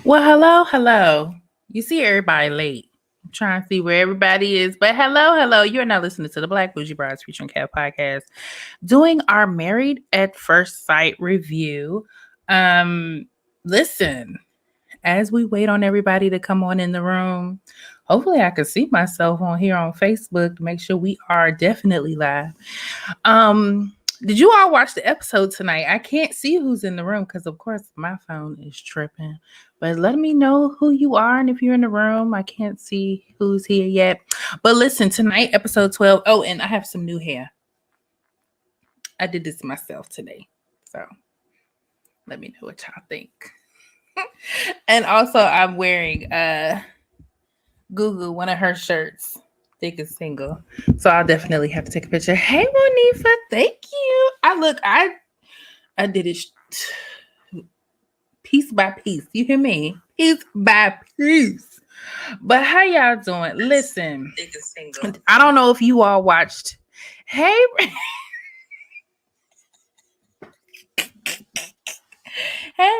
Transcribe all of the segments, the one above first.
Well, hello. You see everybody late. I'm trying to see where everybody is. But hello. You're now listening to the Black Bougie Broads Featuring Kev podcast, doing our Married at First Sight review. Listen, as we wait on everybody to come on in the room, hopefully I can see myself on here on Facebook to make sure we are definitely live. Did you all watch the episode tonight? I can't see who's in the room because, of course, my phone is tripping. But let me know who you are and if you're in the room. I can't see who's here yet. But listen, tonight, episode 12. Oh, and I have some new hair. I did this myself today. So let me know what y'all think. And also, I'm wearing Gugu, one of her shirts. Thick and single. So I'll definitely have to take a picture. Hey, Monifa, thank you. I did it piece by piece. You hear me? Piece by piece. But how y'all doing? Listen, thick and single. I don't know if you all watched. Hey, hey,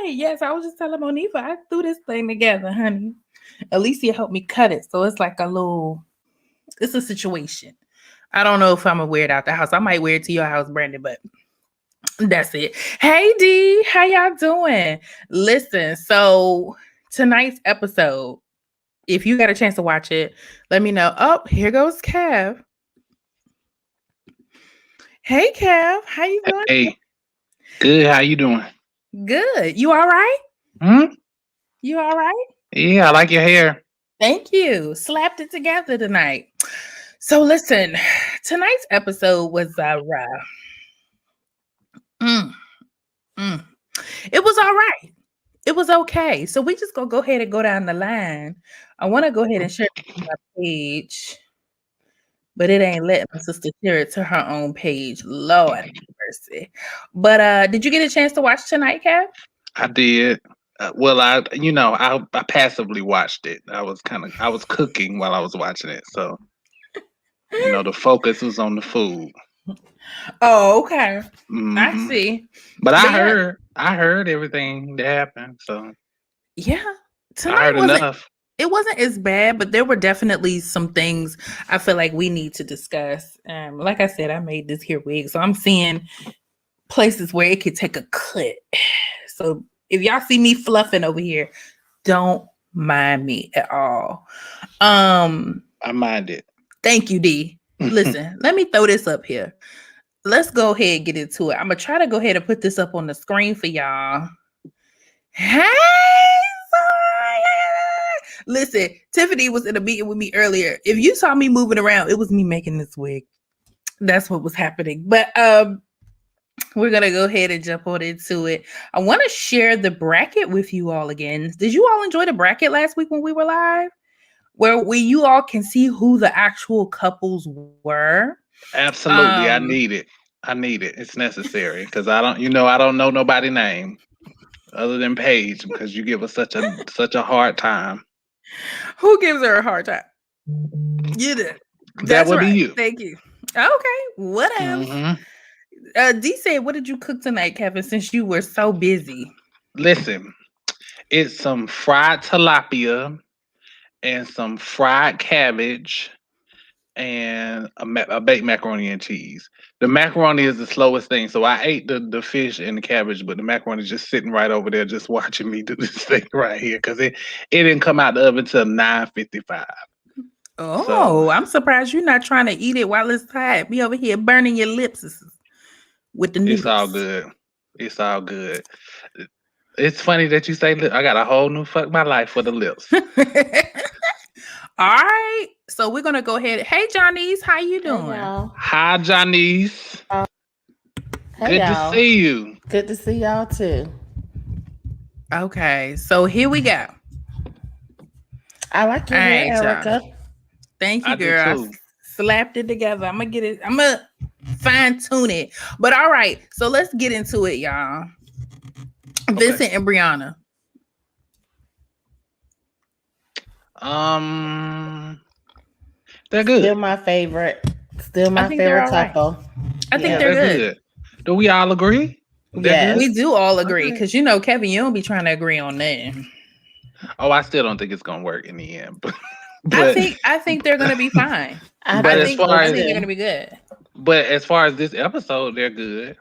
yes, I was just telling Monifa, I threw this thing together, honey. Alicia helped me cut it. So it's like it's a situation. I don't know if I'm gonna wear it out the house. I might wear it to your house, Brandon, but that's it. Hey, D, how y'all doing? Listen, so tonight's episode, if you got a chance to watch it, let me know. Oh, here goes Kev. Hey, Kev, how you doing? Hey, good. How you doing? Good. You all right? You all right? Yeah, I like your hair. Thank you. Slapped it together tonight. So listen, tonight's episode was it was all right. It was okay. So we just gonna go ahead and go down the line. I want to go ahead and share it to my page, but it ain't letting my sister share it to her own page. Lord have mercy. But did you get a chance to watch tonight, Kev? I did. Well, I passively watched it. I was cooking while I was watching it, so the focus was on the food. Oh, okay. Mm-hmm. I see. But I heard everything that happened. So yeah, I heard enough. It wasn't as bad, but there were definitely some things I feel like we need to discuss. Like I said, I made this here wig, so I'm seeing places where it could take a cut. So if y'all see me fluffing over here, don't mind me at all. I mind it. Thank you, D. Listen, let me throw this up here. Let's go ahead and get into it. I'm going to try to go ahead and put this up on the screen for y'all. Hey, sorry. Listen, Tiffany was in a meeting with me earlier. If you saw me moving around, it was me making this wig. That's what was happening. But we're going to go ahead and jump on into it. I want to share the bracket with you all again. Did you all enjoy the bracket last week when we were live? Where you all can see who the actual couples were? Absolutely. I need it. It's necessary because I don't know nobody's name other than Paige because you give us such a hard time. Who gives her a hard time? You did. That would be you. Thank you. Okay. Whatever. Mm-hmm. D said, what did you cook tonight, Kevin, since you were so busy? Listen, it's some fried tilapia and some fried cabbage and a baked macaroni and cheese. The macaroni is the slowest thing. So I ate the fish and the cabbage, but the macaroni is just sitting right over there just watching me do this thing right here because it didn't come out the oven until 9:55. Oh, so, I'm surprised you're not trying to eat it while it's hot. Be over here burning your lips with the noodles. It's all good. It's funny that you say I got a whole new fuck my life for the lips. All right, so we're gonna go ahead. Hey, Johnny's, how you doing? Hey, hi, Johnny's. Hey, good y'all. To see you. Good to see y'all too. Okay, so here we go. I like All your hair, right, y'all. Erica. Thank you, I do girl. too. Slapped it together. I'm gonna get it. I'm gonna fine tune it. But all right, so let's get into it, y'all. Okay. Vincent and Breona. Um, they're Still good. my favorite. Still I my think they're favorite all right. couple. I think Yeah, they're Yeah. they're good. good. Do we all agree? They're good. Yes. We do all agree Okay. because Kevin, you don't be trying to agree on that. Oh, I still don't think it's gonna work in the end, but I but think I think they're gonna be fine. I but I as think think far so I as think they're gonna too. be good. this episode, they're good.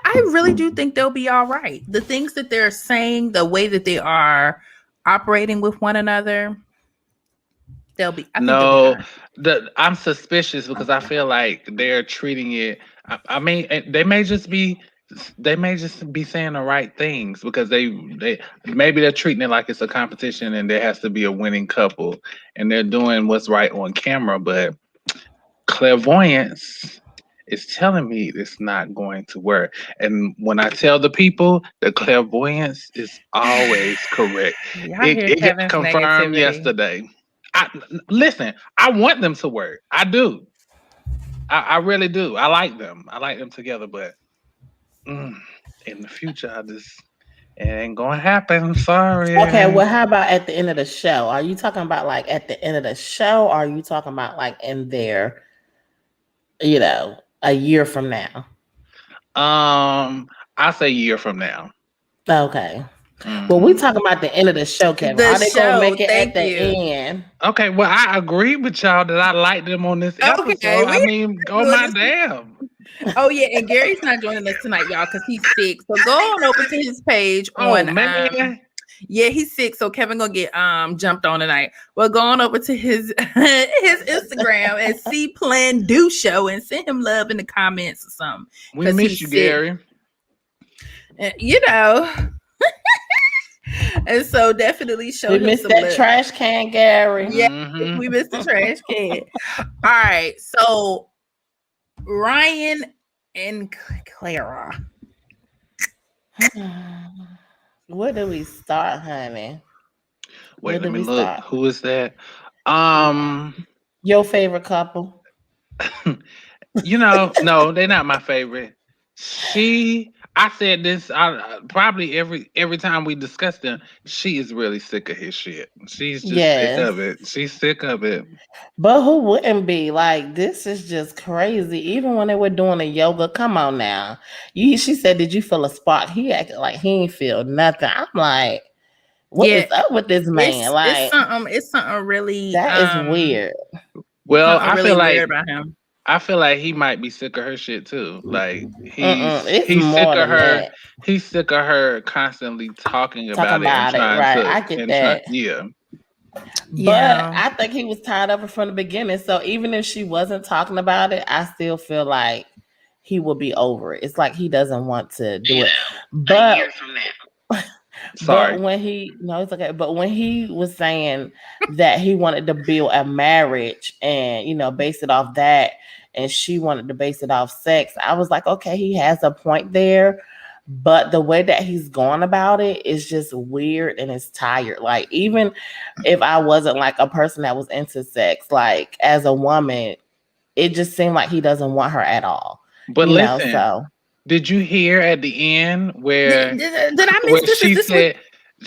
I really do think they'll be all right. The things that they're saying, the way that they are operating with one another, I think they'll be No, fine. I'm suspicious because I feel like they're treating it. I mean, they may just be saying the right things because they maybe they're treating it like it's a competition and there has to be a winning couple and they're doing what's right on camera, but clairvoyance is telling me it's not going to work. And when I tell the people, the clairvoyance is always correct. Y'all It, hear it got Kevin's confirmed negativity. yesterday. Listen, I want them to work. I do. I really do. I like them. I like them together, but mm, in the future, it ain't gonna happen. Okay, Sorry. well, how about at the end of the show? Are you talking about like at the end of the show? Or are you talking about like in there, a year from now? I say year from now. Okay. Well, we Hmm. talking about the end of the show, Kevin. The Are they gonna show, make it at thank the you. end? Okay, well, I agree with y'all that I like them on this Okay, episode. I we mean, oh doing my this. damn. Oh yeah, and Gary's not joining us tonight, y'all, because he's sick. So go on over to his page Oh on man. yeah, he's sick, so Kevin gonna get jumped on tonight. Well, go on over to his his Instagram and see Plan Do Show and send him love in the comments or something. We Because miss he's you, sick. Gary. And, and so definitely show We him missed some that love. trash can, Gary. Yeah, Hmm. we missed the trash can. All right, so Ryan and Clara. Where do we start, honey? Where Wait, let do me we look. start? Who is that? Um, Your favorite couple? no, they're not my favorite. I said this probably every time we discuss them. She is really sick of his shit. She's just sick Yes. of it. She's sick of it. But who wouldn't be? Like, this is just crazy. Even when they were doing the yoga, come on now. She said, "Did you feel a spark?" He acted like he ain't feel nothing. I'm like, what Yeah, is up with this man? Like, it's something really that is weird. Well, something really weird about him. I feel like he might be sick of her shit too. Like It's he's sick more of than her. that. He's sick of her constantly talking Talking about it and about it, trying right? to I get and trying that. yeah. But Yeah. I think he was tired of it from the beginning. So even if she wasn't talking about it, I still feel like he will be over it. It's like he doesn't want to do it. But Sorry. when he no, it's okay. But when he was saying that he wanted to build a marriage and base it off that, and she wanted to base it off sex, I was like, okay, he has a point there. But the way that he's going about it is just weird and it's tired. Like, even if I wasn't like a person that was into sex, like as a woman, it just seemed like he doesn't want her at all. But listen, So did you hear at the end Did I miss this? Is this what?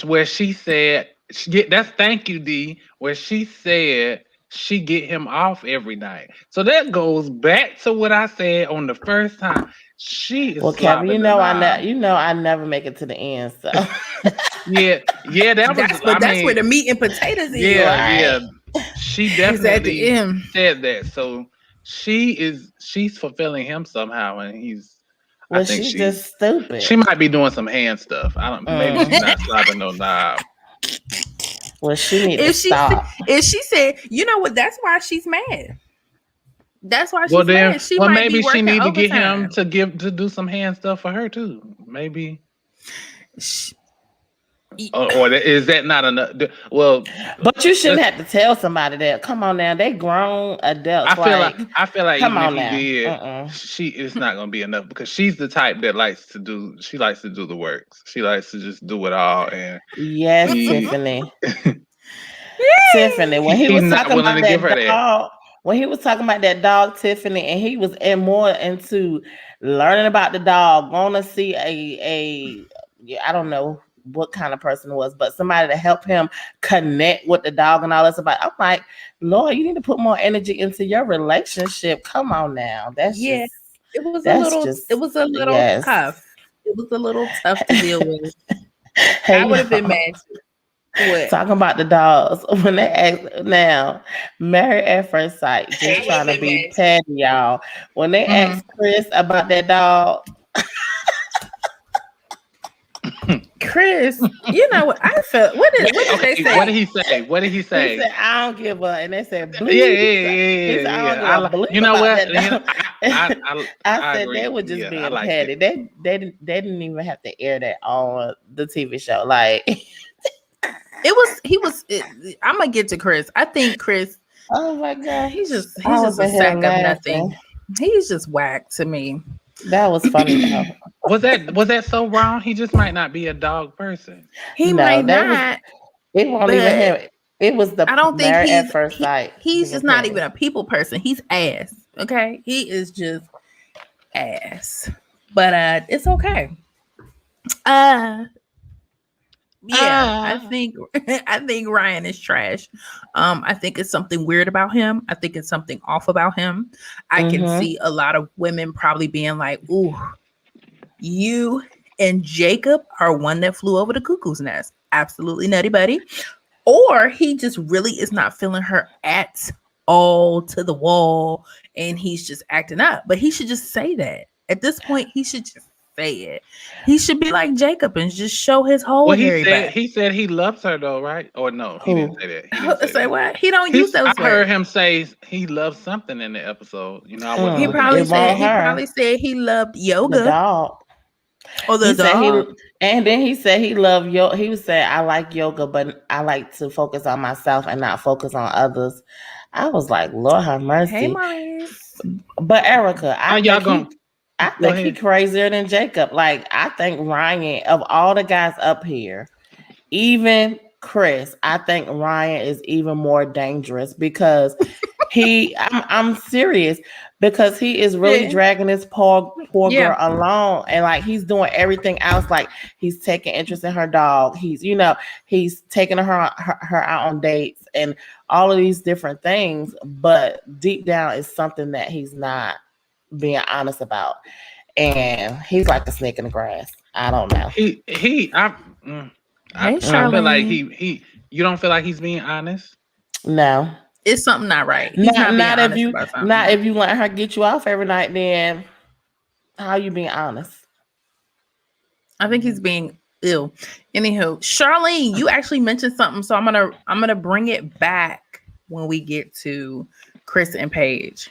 where she said that's thank you D where she said she get him off every night. So that goes back to what I said on the first time. She is Kevin, slobbing the knob. I never make it to the end. So Yeah, that was That's where the meat and potatoes is. yeah. right. She It's at the definitely end. said that. So she's fulfilling him somehow and I Well, think she's just stupid. she might be doing some hand stuff. I don't. Maybe she's not slobbing no knob. Well, she need to stop. If she said, you know what? That's why she's mad. That's why Well she's then, mad. She might be maybe she working need to get him overtime. to do some hand stuff for her too. Maybe. Or is that not enough? Well, But you shouldn't have to tell somebody that. Come on now, they grown adults. I feel like come even if on you now. did, it's not gonna be enough because she's the type that likes to do the works. She likes to just do it all, and Yes, Tiffany. Tiffany, when he he's was not talking willing about to give that her that. dog, when he was talking about that dog, Tiffany, and he was more into learning about the dog, going to see I don't know what kind of person it was, but somebody to help him connect with the dog and all this about. I'm like, Lord, you need to put more energy into your relationship. Come on now, it was a little yes. tough. It was a little tough to deal with. Hey, I would have been mad too. What? Talking about the dogs when they ask now, married at first sight, just trying to be petty, y'all. When they ask Chris about that dog, Chris, you know what I felt? What did they say? What did he say? What did he say? He said, "I don't give a," and they said, "Bleep." Yeah. I don't give a bleep. You know what? I said they were just being petty. They didn't even have to air that on the TV show. Like I'm gonna get to Chris. I think Chris. Oh my God, he's just a sack of nothing. He's just whack to me. That was funny though. Was that so wrong? He just might not be a dog person. He might not. It won't even him. It was the. I don't think he's at first sight. He's just not even a people person. He's ass. Okay, he is just ass. But it's okay. I think Ryan is trash. I think it's something weird about him. I think it's something off about him. I can see a lot of women probably being like, "Ooh, you and Jacob are one that flew over the cuckoo's nest." Absolutely nutty buddy. Or he just really is not feeling her at all to the wall and he's just acting up. But he should just say that. At this point, he should just say it. He should be like Jacob and just show his whole he said he loves her though, right? Or no, he didn't say that. He didn't say what? He don't use those words. I heard him say he loved something in the episode. You know, he probably said he loved yoga. The dog. Or the dog. And then he said he loved yoga. He was saying, I like yoga, but I like to focus on myself and not focus on others. I was like, Lord have mercy. Hey, Maurice. But Erica, I think he crazier than Jacob. Like, I think Ryan, of all the guys up here, even Chris, I think Ryan is even more dangerous because I'm serious, because he is really dragging this poor girl along, and like he's doing everything else. Like he's taking interest in her dog. He's taking her out on dates and all of these different things. But deep down is something that he's not being honest about, and he's like a snake in the grass. I don't know. I feel like you don't feel like he's being honest? No. It's something not right. Not if you let her get you off every night, then how are you being honest? I think he's being ill. Anywho, Charlene, you actually mentioned something, so I'm gonna bring it back when we get to Chris and Paige,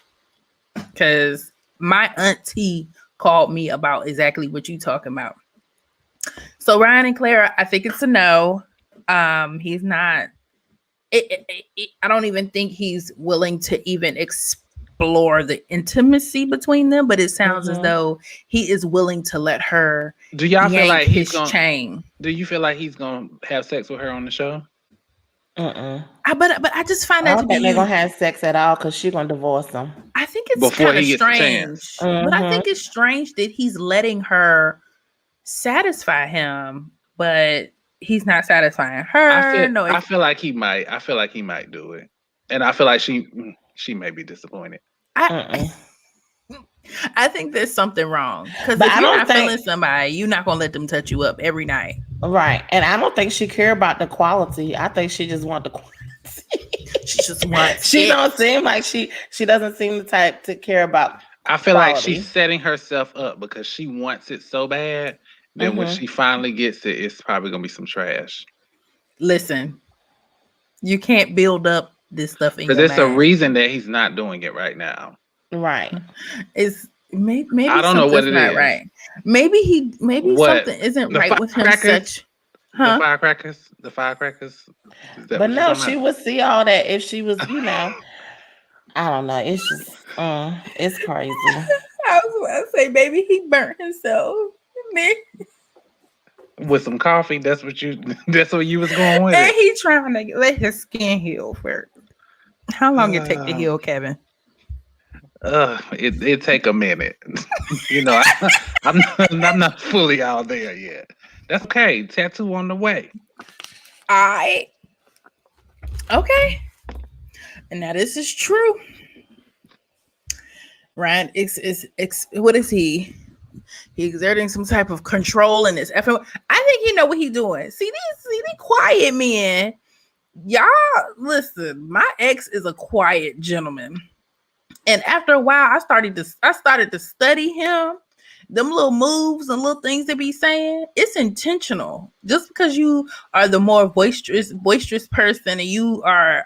because my auntie called me about exactly what you talking about. So Ryan and Clara, I think it's a no. He's not. I don't even think he's willing to even explore the intimacy between them, but it sounds as though he is willing to let her. Do y'all feel like his chain? Do you feel like he's gonna have sex with her on the show? But I just find that to be. They're gonna have sex at all because she's gonna divorce him. I think it's kind of strange, but I think it's strange that he's letting her satisfy him, but he's not satisfying her. I feel like he might. I feel like he might do it, and I feel like she may be disappointed. I think there's something wrong, because if you're not feeling somebody, you're not gonna let them touch you up every night, right? And I don't think she care about the quality. I think she just want the quality. She just wants. She don't seem like she doesn't seem the type to care about. I feel like she's setting herself up because she wants it so bad. Then when she finally gets it, it's probably gonna be some trash. Listen, you can't build up this stuff in your because mind. there's a reason that he's not doing it right now. Right. It's maybe I don't know what it is. Right. Maybe something isn't right with him. Huh? firecrackers. The firecrackers. Is that But what you're no, talking she about? would see all that if she was, I don't know. It's just, it's crazy. I was about to say, baby, he burnt himself. Man. With some coffee. That's what you. That's what you was going with And it. he trying to let his skin heal first. How long it take to Uh, heal, Kevin? it take a minute. I'm not fully out there yet. That's okay. Tattoo on the way. I okay. And now this is true. Ryan what is he? He exerting some type of control in this effort. I think he know what he doing. See these quiet men. Y'all listen, my ex is a quiet gentleman. And after a while, I started to study him. Them little moves and little things they be saying, it's intentional. Just because you are the more boisterous person and you are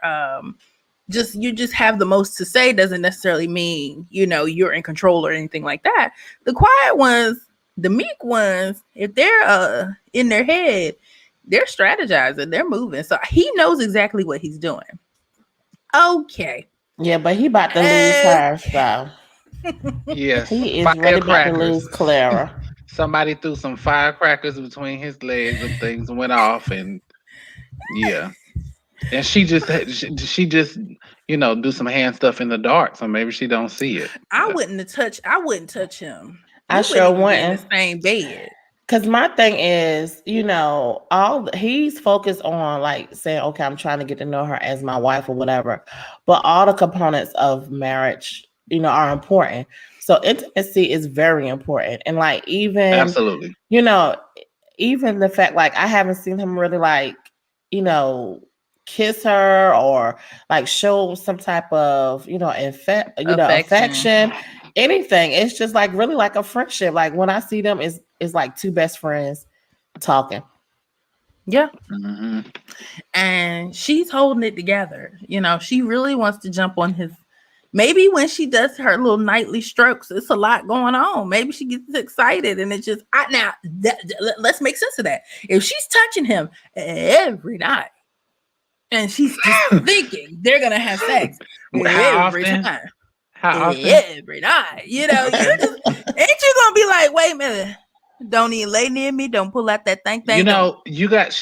you just have the most to say doesn't necessarily mean you're in control or anything like that. The quiet ones, the meek ones, if they're in their head, they're strategizing, they're moving. So he knows exactly what he's doing. Okay. Yeah, but he about to lose her, so Yes, he is really about to firecrackers. lose Clara. Somebody threw some firecrackers between his legs and things went off, and yeah, and she just do some hand stuff in the dark, so maybe she don't see it. I wouldn't touch him. I We sure wouldn't even be in the wouldn't. same bed. Because my thing is, he's focused on like saying, okay, I'm trying to get to know her as my wife or whatever. But all the components of marriage, are important. So intimacy is very important. And like Absolutely. even the fact like I haven't seen him really like, kiss her or like show some type of, affection, anything. It's just like really like a friendship. Like when I see them, it's like two best friends talking. Yeah. Mm-hmm. And she's holding it together. She really wants to jump on his. Maybe when she does her little nightly strokes, it's a lot going on. Maybe she gets excited and it's just let's make sense of that. If she's touching him every night and she's just thinking they're gonna have sex every time. How often? Every night. You just ain't you gonna be like, wait a minute. Don't even lay near me. Don't pull out that thing. She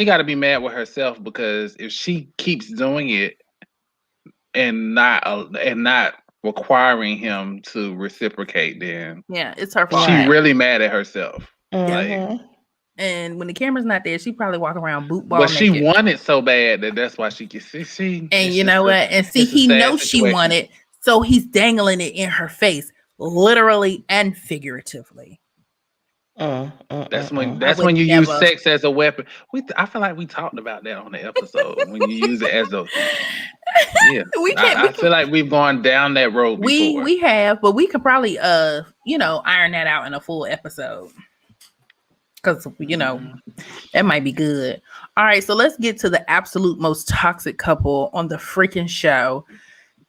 got to be mad with herself because if she keeps doing it and not requiring him to reciprocate, then it's her fault. She really mad at herself. Mm-hmm. And when the camera's not there, she probably walk around boot ball. But she wanted so bad that's why she gets see. And you know what? And see, he knows she wanted, so he's dangling it in her face, literally and figuratively. That's when you use sex as a weapon. I feel like we talked about that on the episode when you use it as a. Yeah, I feel like we've gone down that road before. We have, but we could probably iron that out in a full episode because that might be good. All right, so let's get to the absolute most toxic couple on the freaking show,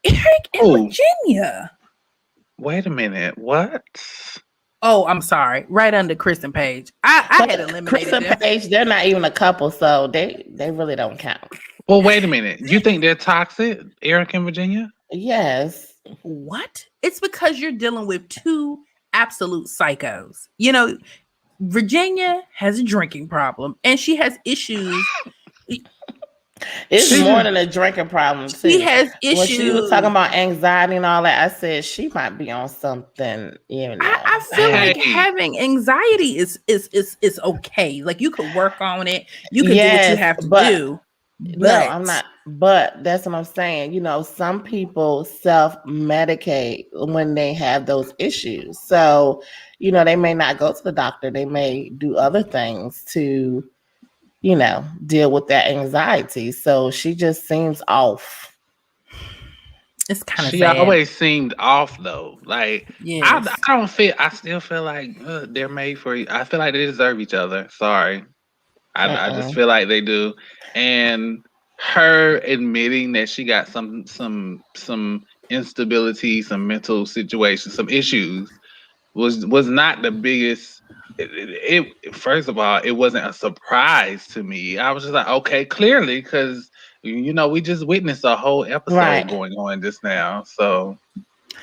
Erik and Virginia. Wait a minute, what? Oh, I'm sorry. Right under Chris and Paige. I had eliminated Chris and Paige. They're not even a couple, so they really don't count. Well, wait a minute. You think they're toxic, Erik and Virginia? Yes. What? It's because you're dealing with two absolute psychos. Virginia has a drinking problem, and she has issues. It's more than a drinking problem. Too. She has issues. When she was talking about anxiety and all that, I said she might be on something. I feel like having anxiety is okay. Like you could work on it. You could do what you have to do. No, I'm not. But that's what I'm saying. Some people self-medicate when they have those issues. So, they may not go to the doctor. They may do other things to deal with that anxiety. So she just seems off. It's kind of she sad. Always seemed off though. Like yes. I still feel like they're made for. I feel like they deserve each other. Sorry, I just feel like they do. And her admitting that she got some instability, some mental situation, some issues was not the biggest first of all, it wasn't a surprise to me. I was just like, okay, clearly, because we just witnessed a whole episode Right. going on just now. So,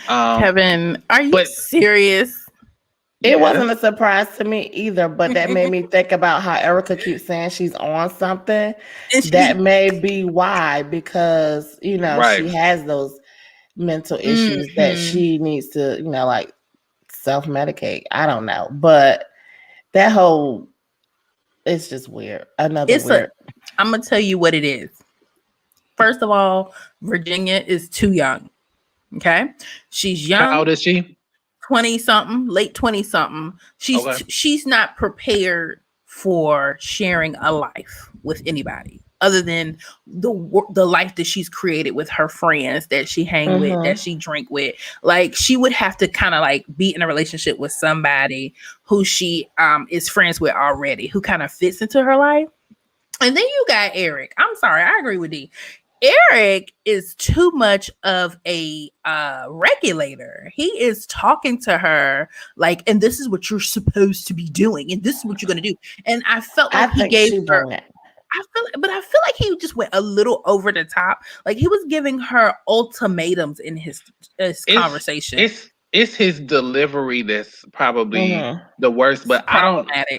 Kevin, are you but serious? It wasn't yes. a surprise to me either, but that made me think about how Erica keeps saying she's on something. And That may be why, because Right. she has those mental issues that Mhm. she needs to, like self-medicate. I don't know. But that whole it's just weird. Another weird. I'm gonna tell you what it is. First of all, Virginia is too young. Okay, she's How old young, is she? 20 something, late 20 something. Okay. She's not prepared for sharing a life with anybody other than the life that she's created with her friends that she hang with, that she drink with. Like, she would have to kind of like be in a relationship with somebody who she is friends with already, who kind of fits into her life. And then you got Erik. I'm sorry, I agree with D. Erik is too much of a regulator. He is talking to her like, and this is what you're supposed to be doing, and this is what you're gonna do. And I felt like he gave her. I feel like he just went a little over the top. Like, he was giving her ultimatums in his conversation. It's his delivery that's probably the worst, but I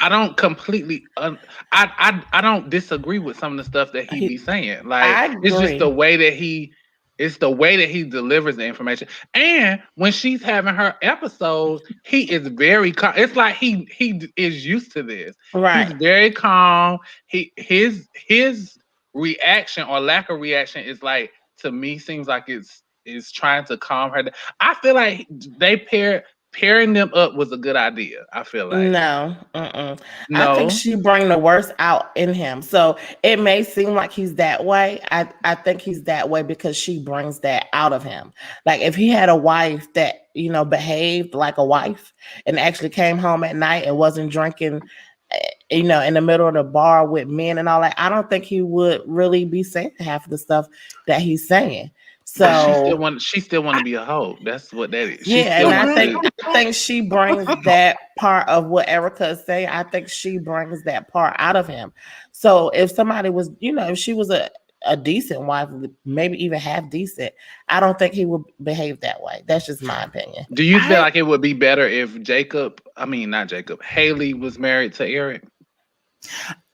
don't completely I don't disagree with some of the stuff that he be saying. Like, it's just the way that he delivers the information. And when she's having her episodes, he is very calm. It's like he is used to this. Right. He's very calm. His reaction or lack of reaction is like, to me, seems like it's trying to calm her down. I feel like they pairing them up was a good idea. I feel like no. I think she bring the worst out in him. So it may seem like he's that way. I think he's that way because she brings that out of him. Like, if he had a wife that behaved like a wife and actually came home at night and wasn't drinking, in the middle of the bar with men and all that, I don't think he would really be saying half of the stuff that he's saying. So she still want to be a hoe. That's what that is. And I think she brings that part of what Erica is saying. I think she brings that part out of him. So if somebody was, if she was a decent wife, maybe even half decent, I don't think he would behave that way. That's just my opinion. Do you feel like it would be better if Haley was married to Erik?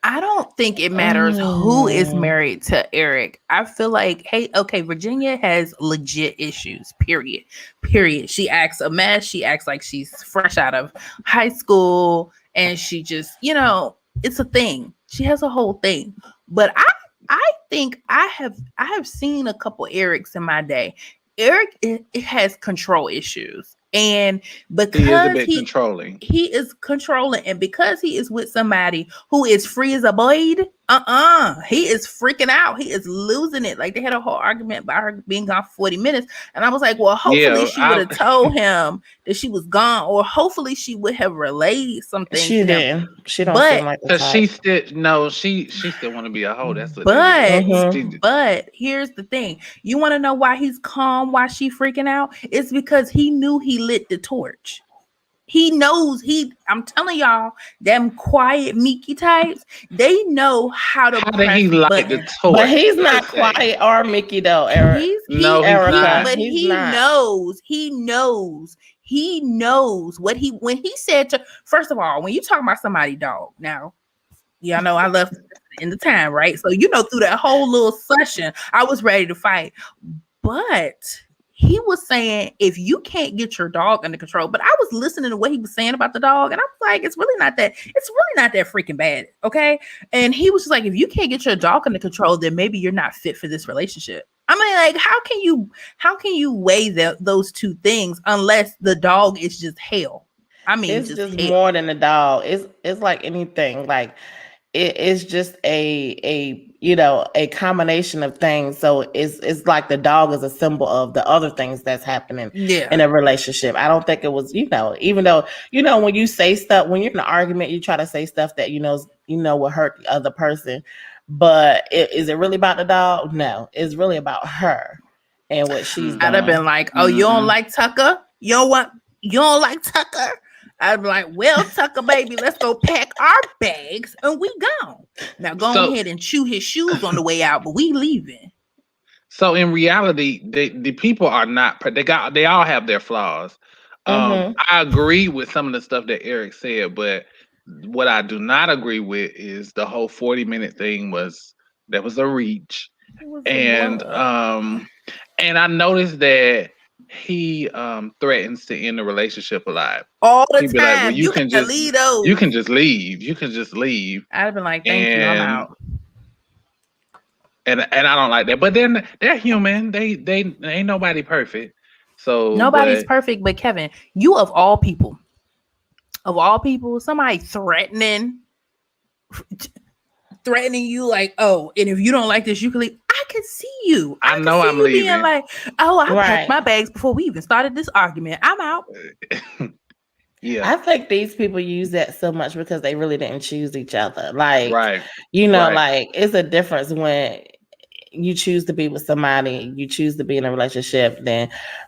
I don't think it matters who is married to Erik. I feel like, Virginia has legit issues, period. She acts a mess. She acts like she's fresh out of high school, and she just, it's a thing. She has a whole thing. But I think I have seen a couple Eriks in my day. Erik, it has control issues. And because he is a bit controlling, and because he is with somebody who is free as a bird, he is freaking out. He is losing it. Like, they had a whole argument about her being gone for 40 minutes, and I was like, well, hopefully she would have told him that she was gone, or hopefully she would have relayed something. She didn't. She don't seem like the type. She still want to be a hoe. That's what. But here's the thing: you want to know why he's calm, why she freaking out? It's because he knew he lit the torch. He knows I'm telling y'all, them quiet Mickey types, they know how to press he light the torch. But he's not quiet or Mickey though, Eric. He knows what when he said to, first of all, when you talk about somebody dog, now, y'all know I left in the time, right? So, through that whole little session, I was ready to fight. But he was saying, if you can't get your dog under control, but I was listening to what he was saying about the dog, and I was like, it's really not that freaking bad, okay? And he was just like, if you can't get your dog under control, then maybe you're not fit for this relationship. I mean, like, how can you weigh those two things unless the dog is just hell? I mean, it's just more than a dog. It's like anything. Like, it's just a combination of things. So it's like the dog is a symbol of the other things that's happening in a relationship. I don't think it was, even though, when you say stuff, when you're in an argument, you try to say stuff that will hurt the other person. But is it really about the dog? No, it's really about her and what she's done. I'd have been like, oh, you don't like Tucker? You don't like Tucker? I'd be like, well, Tucker, baby, let's go pack our bags and we gone. Now go ahead and chew his shoes on the way out, but we leaving. So in reality, the people are not. They all have their flaws. I agree with some of the stuff that Erik said, but what I do not agree with is the whole 40-minute thing was a reach. And I noticed that he threatens to end the relationship a lot. All the He'd time. be like, well, you can just leave those. You can just leave. You can just leave. I'd have been like, thank you, I'm out. And I don't like that. But then they're human. They ain't nobody perfect. So nobody's perfect, but Kevin, you of all people, somebody threatening you like, oh, and if you don't like this, you can leave. I can see you. I know I'm leaving. Being like, oh, I packed my bags before we even started this argument. I'm out. Yeah, I think these people use that so much because they really didn't choose each other. Like, like it's a difference when you choose to be with somebody, you choose to be in a relationship,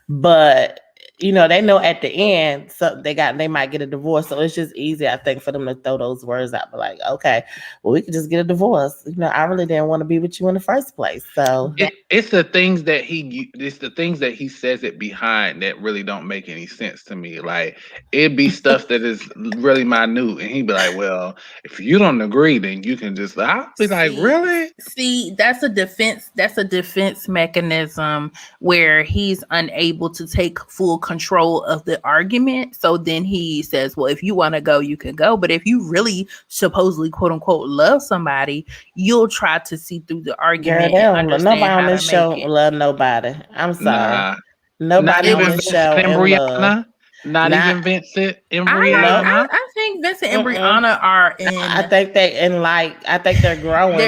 but they know at the end, so they might get a divorce. So it's just easy, I think, for them to throw those words out. But like, okay, well, we could just get a divorce. I really didn't want to be with you in the first place. So it's the things that he says it behind that really don't make any sense to me. Like, it'd be stuff that is really minute, and he'd be like, well, if you don't agree, then you can just. I'll be like, really? See, that's a defense mechanism where he's unable to take full control of the argument. So then he says, well, if you want to go, you can go. But if you really supposedly, quote unquote, love somebody, you'll try to see through the argument. Nobody on this show love nobody. I'm sorry. Nobody on this show in Breona. Not even Vincent and Breona. I think Vincent and Breona are in. I think they're growing.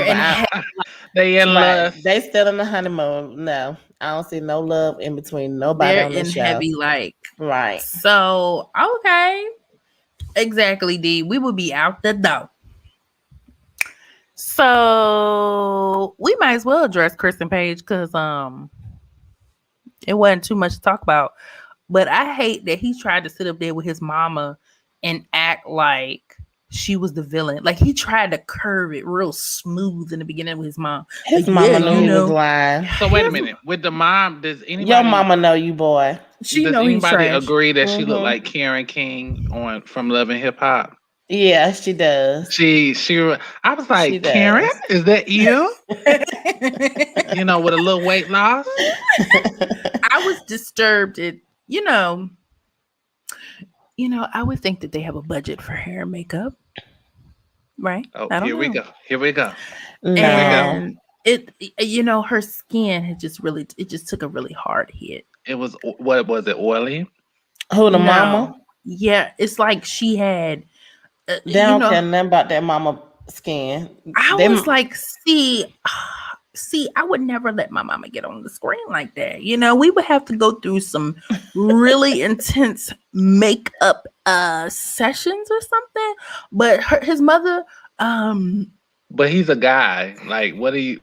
They in love. They still in the honeymoon. No, I don't see no love in between nobody on this show. They're in heavy right. So okay, exactly. D. We will be out the door. So we might as well address Kristen Page because it wasn't too much to talk about. But I hate that he tried to sit up there with his mama and act like she was the villain. Like, he tried to curve it real smooth in the beginning with his mom. His mama knew he was lying. So wait a minute. With the mom, does anybody? Your mama know you, boy. Does anybody agree that she looked like Karen King from Love and Hip Hop? Yeah, she does. I was like, Karen, is that you? With a little weight loss. I was disturbed at, I would think that they have a budget for hair and makeup, right? Oh, here we go. And her skin had just took a really hard hit. It was, what was it, oily? Who, the mama? Yeah, it's like she had. They don't care nothing about that mama skin. I was like, see, I would never let my mama get on the screen like that. We would have to go through some really intense makeup sessions or something. But his mother, but he's a guy. Like, what is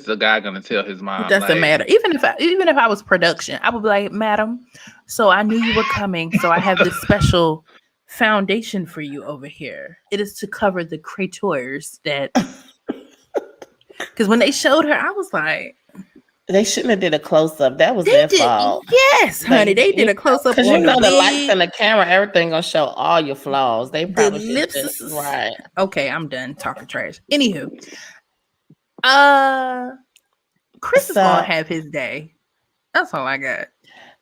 the guy gonna tell his mom? It doesn't matter. Even if I was production, I would be like, madam, so I knew you were coming, so I have this special foundation for you over here. It is to cover the craters that. Because when they showed her, I was like, they shouldn't have did a close up. That was their fault. Yes, honey, they did a close up. Because the lights and the camera, everything gonna show all your flaws. They probably right. Okay, I'm done talking trash. Anywho, Chris is gonna have his day. That's all I got.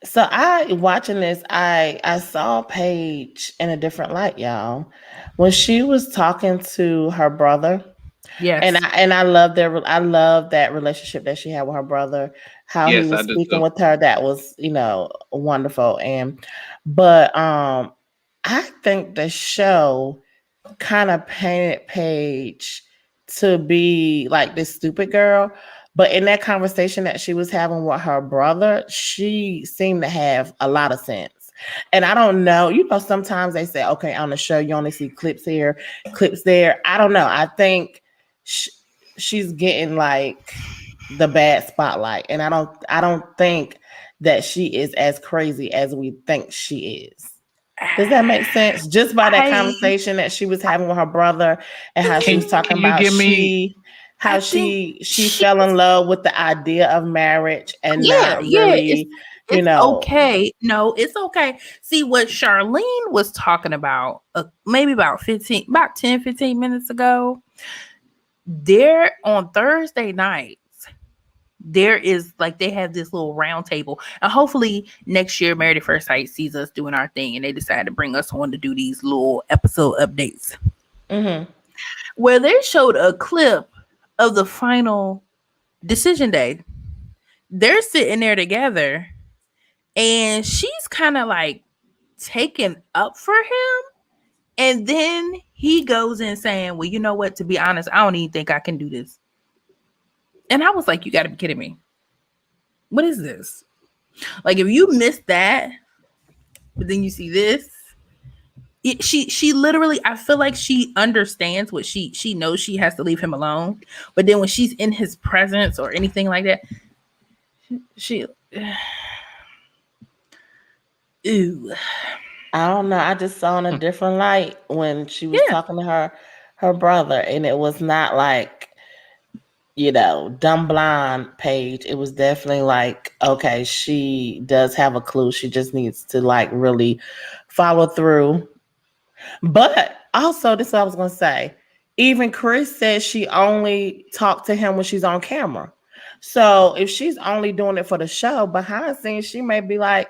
So watching this, I saw Paige in a different light, y'all. When she was talking to her brother. Yes. And I love that relationship that she had with her brother, how he was speaking with her. That was, wonderful. But I think the show kind of painted Paige to be like this stupid girl. But in that conversation that she was having with her brother, she seemed to have a lot of sense. And I don't know, sometimes they say, okay, on the show, you only see clips here, clips there. I don't know. I think she's getting like the bad spotlight. And I don't think that she is as crazy as we think she is. Does that make sense? Just by that I conversation that she was having with her brother and how she was talking Can you about give me? how I think she fell in love with the idea of marriage and yeah, not yeah, it's really, you it's know. okay. No, it's okay. See what Charlene was talking about maybe about 10, 15 minutes ago. There on Thursday nights, there is like they have this little round table. And hopefully next year Married at First Sight sees us doing our thing and they decide to bring us on to do these little episode updates. Mm-hmm. Where they showed a clip of the final decision day. They're sitting there together and she's kind of like taken up for him. And then he goes in saying, well, you know what? To be honest, I don't even think I can do this. And I was like, you got to be kidding me. What is this? Like, if you missed that, but then you see this, she literally, I feel like she understands what she knows she has to leave him alone. But then when she's in his presence or anything like that, she, ooh, I don't know. I just saw in a different light when she was yeah. talking to her brother, and it was not like, dumb blind Paige. It was definitely like, okay, she does have a clue. She just needs to like really follow through. But also, this is what I was gonna say. Even Chris says she only talked to him when she's on camera. So if she's only doing it for the show, behind the scenes, she may be like,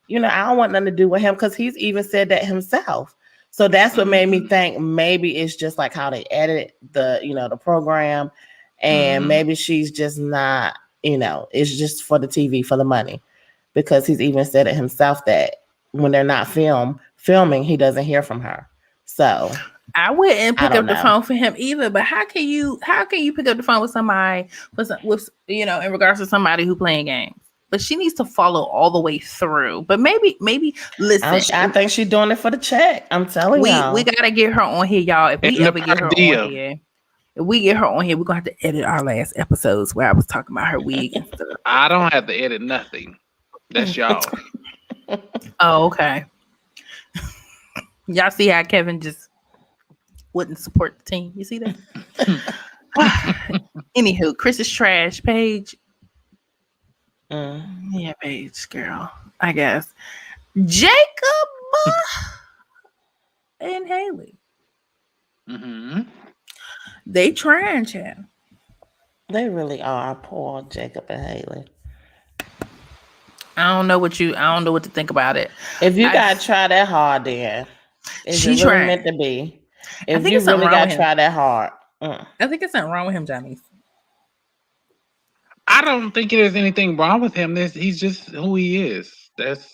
I don't want nothing to do with him, because he's even said that himself. So that's what made me think maybe it's just like how they edit the program, and maybe she's just not, it's just for the TV, for the money, because he's even said it himself that when they're not filming, he doesn't hear from her. So I wouldn't pick don't up the know. phone for him either. But how can you pick up the phone with somebody with in regards to somebody who playing games? But she needs to follow all the way through. But maybe listen. I think she's doing it for the check. I'm telling y'all. We gotta get her on here, y'all. If we ever get her on here, if we get her on here, we're gonna have to edit our last episodes where I was talking about her wig and stuff. I don't have to edit nothing. That's y'all. Oh, okay. Y'all see how Kevin just wouldn't support the team? You see that? Anywho, Chris is trash. Paige. Yeah, Paige, girl. I guess. Jacob and Haley. Mm-hmm. They trying, child. They really are. Poor Jacob and Haley. I don't know what to think about it. If you gotta try that hard, then is it really meant to be? If you really gotta try that hard, I think it's something wrong with him, Johnny. I don't think there's anything wrong with him. He's just who he is.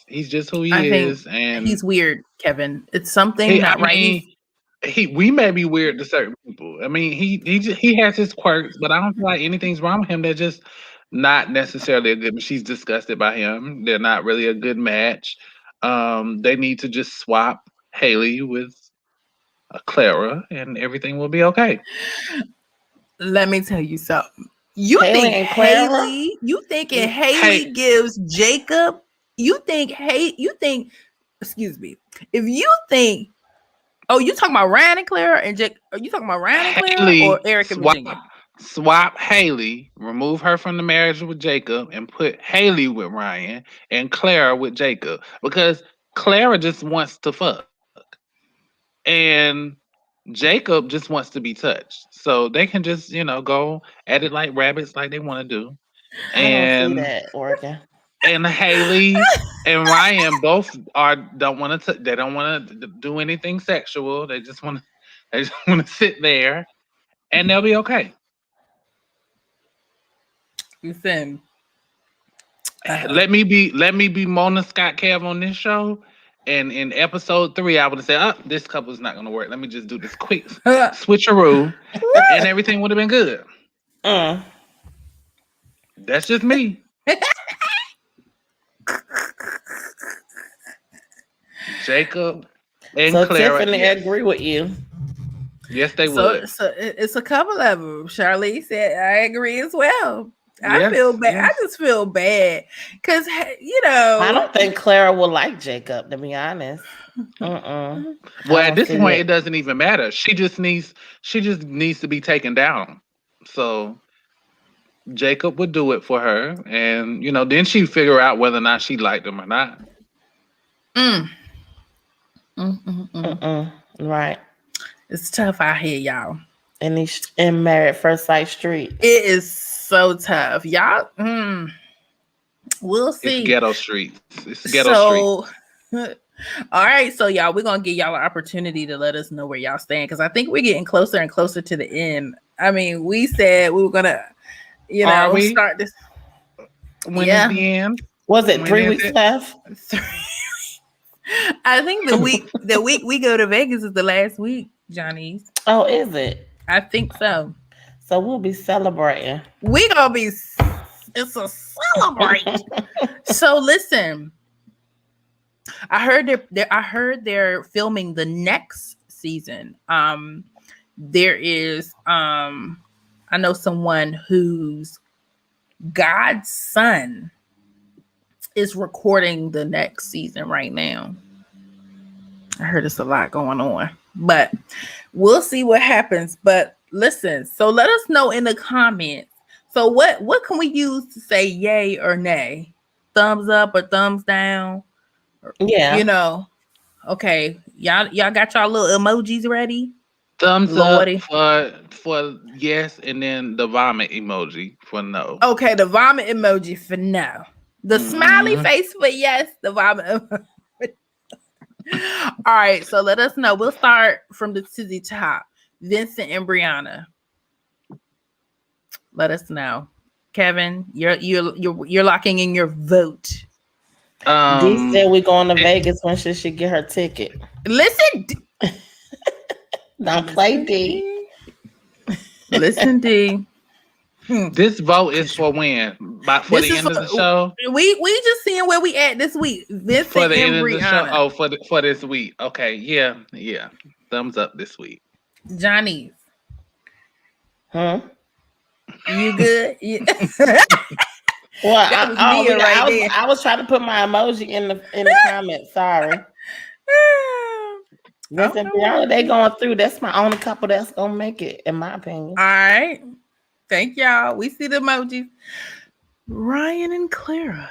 He's just who he is, and he's weird, Kevin. It's something not right. We may be weird to certain people. I mean, he has his quirks, but I don't feel like anything's wrong with him. They're just not necessarily a good. She's disgusted by him. They're not really a good match. They need to just swap Haley with Clara, and everything will be okay. Let me tell you something. You think Haley gives Jacob? Excuse me. If you think, you talking about Ryan and Clara and Jake? Are you talking about Ryan and Clara or Erik and Virginia? Swap Haley, remove her from the marriage with Jacob, and put Haley with Ryan and Clara with Jacob, because Clara just wants to fuck, and Jacob just wants to be touched. So they can just, go at it like rabbits, like they want to do. I don't see that working. And Haley and Ryan both don't want to do anything sexual. They just want to sit there, and they'll be okay. Listen, let me be Mona Scott Kev on this show. And in episode 3, I would have said, "Oh, this couple is not going to work. Let me just do this quick switcheroo," and everything would have been good. That's just me. Jacob and Clara. Tiffany agree with you. Yes, they would. So it's a couple of them. Charlie said, "I agree as well." I feel bad. I just feel bad because I don't think Clara will like Jacob, to be honest. Well, at this point, it doesn't even matter. She just needs to be taken down. So Jacob would do it for her, and then she figure out whether or not she liked him or not. Right. It's tough out here, y'all. In Married First Sight Street. It is so tough, y'all. We'll see. It's ghetto streets. It's ghetto streets. All right, so y'all, we're gonna give y'all an opportunity to let us know where y'all stand because I think we're getting closer and closer to the end. I mean, we said we were gonna, start this. When is the end? Was it 3 weeks left? I think the week we go to Vegas is the last week, Johnny's. Oh, is it? I think so. So we'll be celebrating. We gonna be. It's a celebration. So listen, I heard they're filming the next season. There is I know someone whose godson is recording the next season right now. I heard it's a lot going on, but we'll see what happens. But listen, so let us know in the comments. So what can we use to say yay or nay? Thumbs up or thumbs down? Yeah. Okay. Y'all got y'all little emojis ready? Thumbs up for yes, and then the vomit emoji for no. Okay, the vomit emoji for no. The smiley face for yes, the vomit emoji. All right, so let us know. We'll start from to the top. Vincent and Breona. Let us know. Kevin, you're locking in your vote. Dee said we're going to Vegas when she should get her ticket. Listen. Don't play D. Listen, D. This vote is for when? For the end of the show? We just seeing where we at this week. Vincent for the and end Breona. of the show. Oh, for this week. Okay, yeah. Thumbs up this week. Johnny. Huh? You good? Well, I was trying to put my emoji in the comments. Sorry. Listen, they going through. That's my only couple that's gonna make it, in my opinion. All right. Thank y'all. We see the emojis. Ryan and Clara.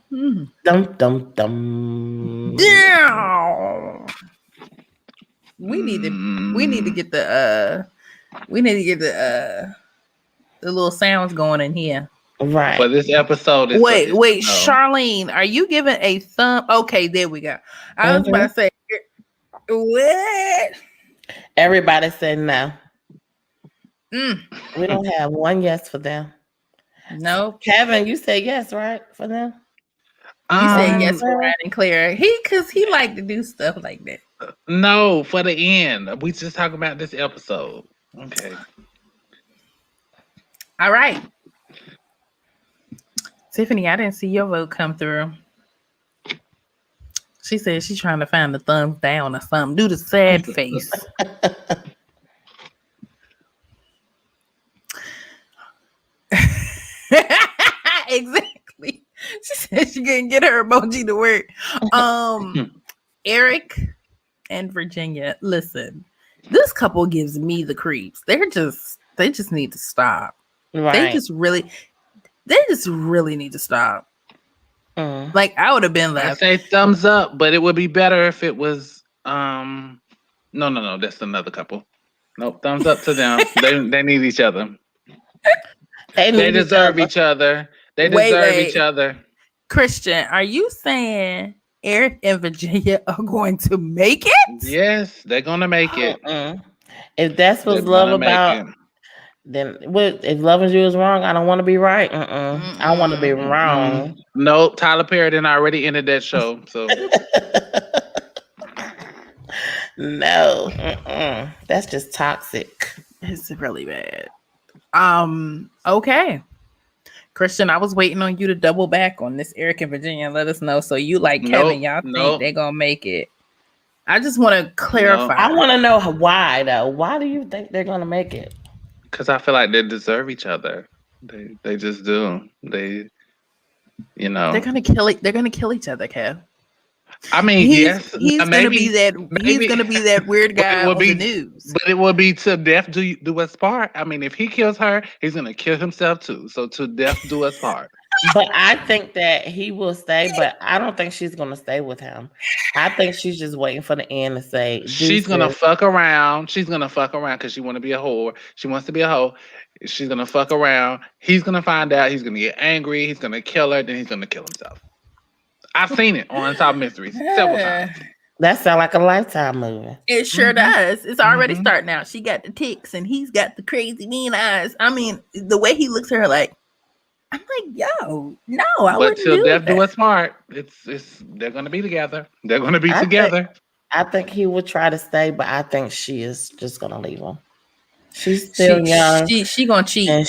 Dum dum dum. Yeah. We need to get the little sounds going in here. Right. For this episode. Wait, Charlene, are you giving a thumb? Okay, there we go. I was about to say, what? Everybody said no. We don't have one yes for them. No. Kevin, you said yes, right? For them? You said yes for Ryan and Clara. Because he like to do stuff like that. No, for the end. We just talking about this episode. Okay. All right. Tiffany, I didn't see your vote come through. She said she's trying to find the thumbs down or something. Do the sad face. Exactly. She said she couldn't get her emoji to work. Erik and Virginia, listen, this couple gives me the creeps. They just need to stop. Right. They just really need to stop. Like I would have been left. I say thumbs up, but it would be better if it was no, that's another couple. Nope, thumbs up to them. they need each other. They deserve each other. They deserve each other. Christian, are you saying Erik and Virginia are going to make it? Yes, they're gonna make it. If that's what's love about, then if loving you is wrong, I don't want to be right. I want to be wrong. No, Tyler Perry didn't already ended that show. So no, that's just toxic. It's really bad. Okay. Christian, I was waiting on you to double back on this Erik and Virginia and let us know. So you like Kevin, y'all think they're gonna make it. I just want to clarify. I want to know why though. Why do you think they're gonna make it? Because I feel like they deserve each other. They just do. They, you know. They're gonna kill it. They're gonna kill each other, Kev. I mean, yes, He's gonna be that. He's maybe, gonna be that weird but it guy will on the be, news. but it will be to death do us part. I mean, if he kills her, he's gonna kill himself too. So to death do us part. But I think that he will stay, but I don't think she's gonna stay with him. I think she's just waiting for the end to say She's gonna deuces. fuck around. She's gonna fuck around because she want to be a whore. She wants to be a hoe. She's gonna fuck around. He's gonna find out. He's gonna get angry. He's gonna kill her. Then he's gonna kill himself. I've seen it on Unsolved Mysteries several times. That sounds like a Lifetime movie. It sure does. It's already Mhm. starting out. She got the ticks, and he's got the crazy mean eyes. I mean, the way he looks at her, like, I'm like, yo, no, I But wouldn't till do death do that. us part, it's they're gonna be together. They're gonna be I think- together. I think he would try to stay, but I think she is just gonna leave him. She's still young, She gonna cheat. and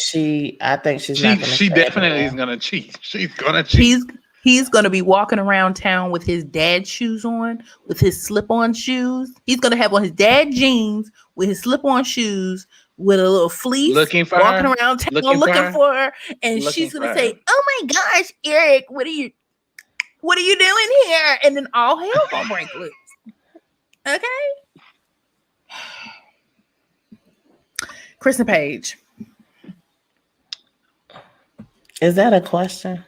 I think she's not gonna. She stay definitely is anymore. gonna cheat. She's gonna cheat. He's gonna be walking around town with his dad's shoes on, with his slip-on shoes. He's gonna have on his dad jeans with his slip-on shoes, with a little fleece, Looking for walking her? around town Looking looking, for for her, and Looking she's gonna for say, her. "Oh my gosh, Erik, what are you doing here?" And then all hell gonna break loose. Okay, Kristen Page. Is that a question?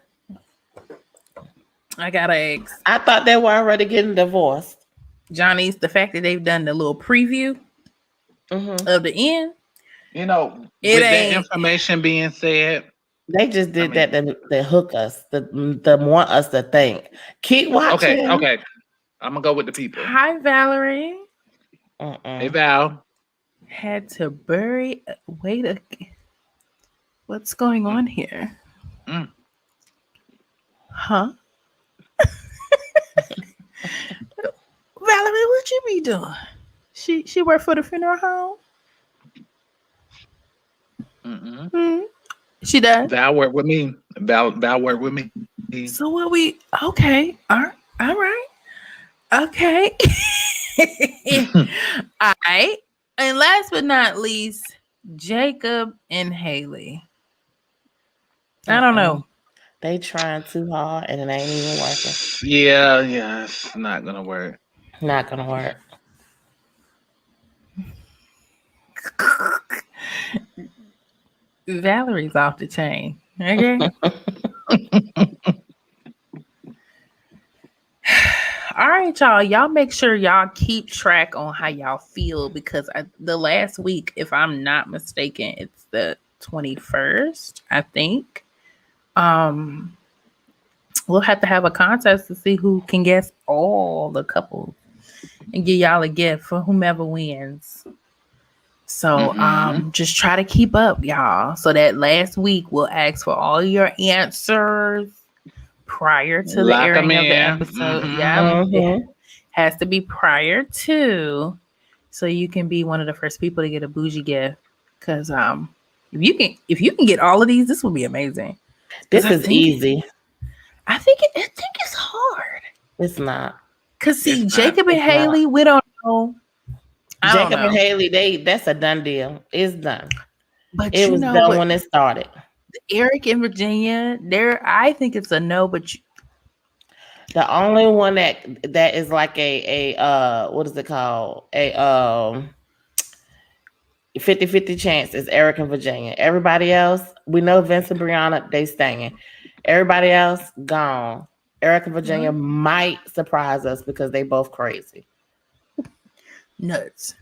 I gotta ask I thought they were already getting divorced. Johnny's the fact that they've done the little preview Mhm. of the end. You know, It with that ain't- information being said, They just did I mean- that to hook us, to want us to think. Keep watching. okay. I'm gonna go with the people. Hi, Valerie. Hey Val. Had to bury. Wait a. What's going on here? Mm. Huh? Valerie, what you be doing? She worked for the funeral home. Mm-mm. She does. Val worked with me. Val worked with me. So what we? Okay. All right. Okay. All right. And last but not least, Jacob and Haley. I don't know. They trying too hard and it ain't even working. Yeah, it's not gonna work. Not gonna work. Valerie's off the chain. Okay. All right, y'all. Y'all make sure y'all keep track on how y'all feel because the last week, if I'm not mistaken, it's the 21st, I think. We'll have to have a contest to see who can guess all the couples and give y'all a gift for whomever wins. So just try to keep up, y'all. So that last week we'll ask for all your answers prior to the airing of the episode. Yeah, it has to be prior to, so you can be one of the first people to get a bougie gift. Because if you can get all of these, this will be amazing. This is easy. I think it's hard. It's not. Cause see, Jacob and Haley, we don't know. Jacob and Haley, that's a done deal. It's done. But it was done when it started. Erik and Virginia, I think it's a no, but the only one that is like a what is it called? A 50-50 chance is Erik and Virginia. Everybody else, we know Vince and Breona, they staying. Everybody else gone. Erik and Virginia might surprise us because they both crazy. Nuts.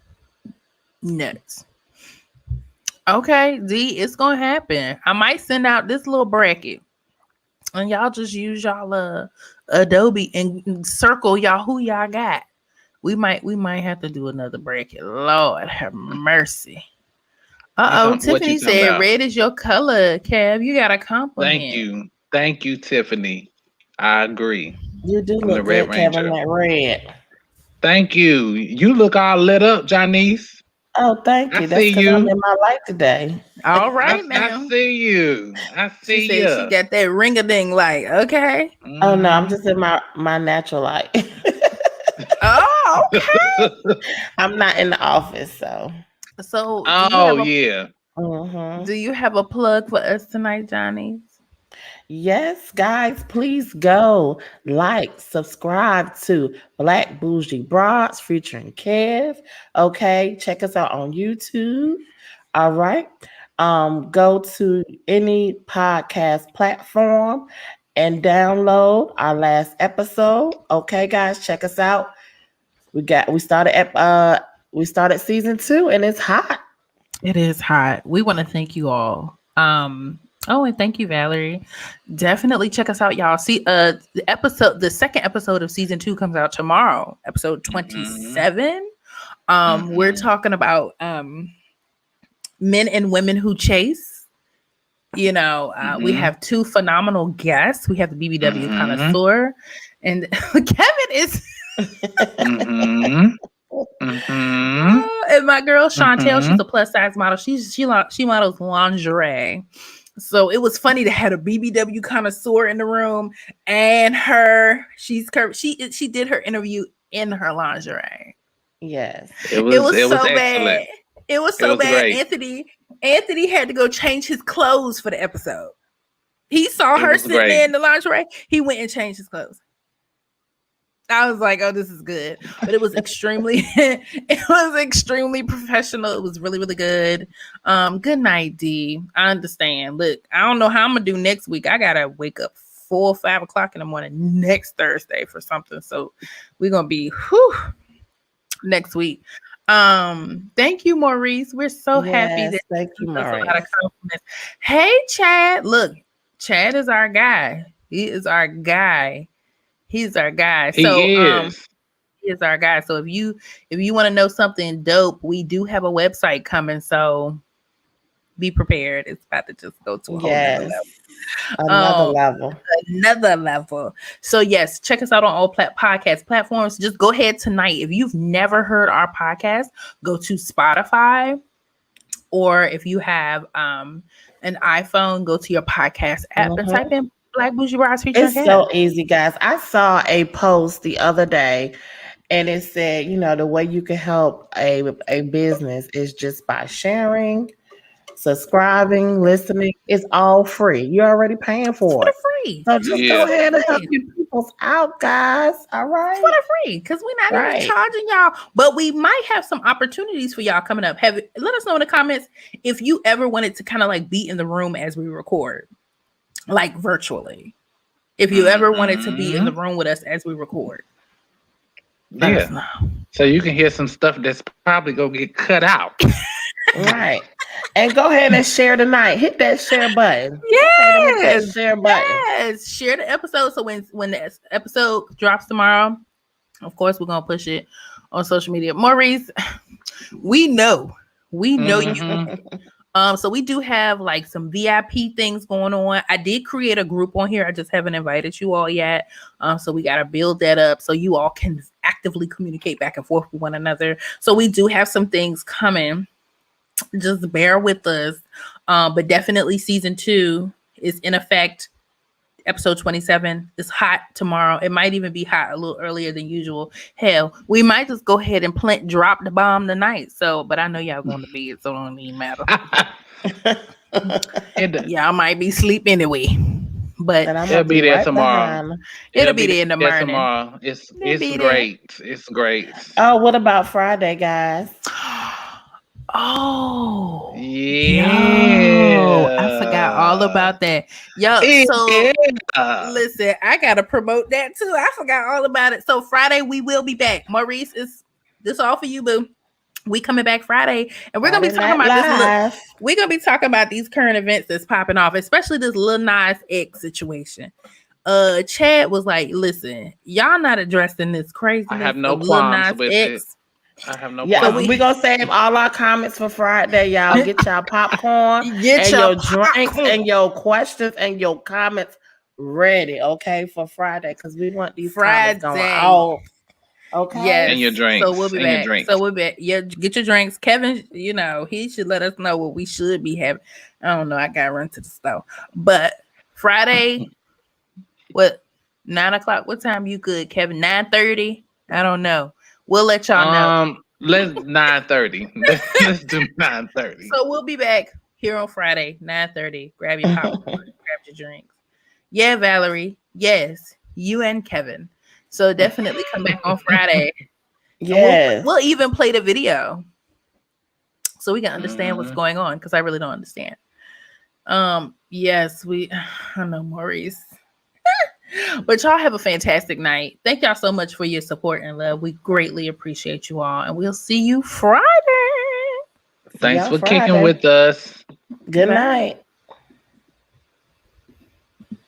Okay, D, it's gonna happen. I might send out this little bracket, and y'all just use y'all Adobe and circle y'all who y'all got. We might have to do another bracket. Lord have mercy. Tiffany said red is your color, Kev. You got a compliment. Thank you, Tiffany. I agree. You do look good, Kevin, that red. Thank you. You look all lit up, Janice. Oh, thank you. That's because I'm in my light today. All right, man. I see you. She said she got that ring-a-ding light. Okay. Oh no, I'm just in my natural light. Oh, okay. I'm not in the office, so. Oh yeah. Do you have a plug for us tonight, Johnny? Yes, guys, please go like, subscribe to Black Bougie Broads featuring Kev. Okay, check us out on YouTube. All right. Go to any podcast platform and download our last episode. Okay, guys, check us out. We started season 2 and it's hot. It is hot. We want to thank you all. And thank you, Valerie. Definitely check us out, y'all. See, the second episode of season 2 comes out tomorrow, episode 27. We're talking about men and women who chase. We have 2 phenomenal guests. We have the BBW connoisseur, and Kevin is. And my girl Chantel, she's a plus size model. She models lingerie. So it was funny to have a BBW connoisseur in the room, and she's curved. She did her interview in her lingerie. Yes, it was so bad. It was so bad. Great. Anthony had to go change his clothes for the episode. He saw her sitting there in the lingerie. He went and changed his clothes. I was like, oh, this is good. But it was extremely professional. It was really, really good. Good night, D. I understand. Look, I don't know how I'm gonna do next week. I gotta wake up 4 or 5 o'clock in the morning next Thursday for something. So we're gonna be next week. Thank you, Maurice. We're so happy that thank you, Maurice. A lot of compliments. Hey, Chad. Look, Chad is our guy. He is our guy. He's our guy. He is our guy. So if you want to know something dope, we do have a website coming. So be prepared. It's about to just go to a whole another level. So yes, check us out on all podcast platforms. Just go ahead tonight. If you've never heard our podcast, go to Spotify, or if you have an iPhone, go to your podcast app and type in Black Bougie Broads featuring It's so easy, guys. I saw a post the other day, and it said, the way you can help a business is just by sharing, subscribing, listening. It's all free. You're already paying for it. Free. So just go ahead and help your people out, guys. All right. For free, because we're not even charging y'all. But we might have some opportunities for y'all coming up. Let us know in the comments if you ever wanted to kind of like be in the room as we record. Like virtually, if you ever wanted to be in the room with us as we record. So you can hear some stuff that's probably gonna get cut out. Right. And go ahead and share tonight. Hit that share button. Yes. Share button. Yes. Share the episode. So when the episode drops tomorrow, of course, we're gonna push it on social media. Maurice, we know you. So we do have like some VIP things going on. I did create a group on here. I just haven't invited you all yet. So we got to build that up so you all can actively communicate back and forth with one another. So we do have some things coming. Just bear with us. But definitely season 2 is in effect. Episode 27 is hot tomorrow. It might even be hot a little earlier than usual. Hell, we might just go ahead and drop the bomb tonight. So, but I know y'all going to bed, so it don't even matter. Y'all might be asleep anyway. But it'll be there tomorrow. It'll be there in the morning. Tomorrow. It's great. It's great. Oh, what about Friday, guys? Oh yeah! I forgot all about that. Listen, I gotta promote that too. I forgot all about it. So Friday we will be back. Maurice, is this all for you, boo? We coming back Friday, and we're gonna be talking about this. We're gonna be talking about these current events that's popping off, especially this Lil Nas X situation. Chad was like, "Listen, y'all not addressing this crazy." I have no qualms with it. I have no problem. We're going to save all our comments for Friday, y'all. Get y'all popcorn, get your drinks, and your questions and your comments ready, okay, for Friday, because we want these comments going off. Okay. Yes. And your drinks. So we'll be back. So we'll be yeah, get your drinks. Kevin, he should let us know what we should be having. I don't know. I got to run to the store. But Friday, 9 o'clock? What time you good, Kevin? 9:30? I don't know. We'll let y'all know. Let's 9:30. Let's do 9:30. So we'll be back here on Friday, 9:30. Grab your popcorn, grab your drinks. Yeah, Valerie. Yes, you and Kevin. So definitely come back on Friday. Yes. We'll even play the video so we can understand what's going on, because I really don't understand. Yes, I know, Maurice. But y'all have a fantastic night. Thank y'all so much for your support and love. We greatly appreciate you all, and we'll see you Friday. Thanks for kicking with us. Good night.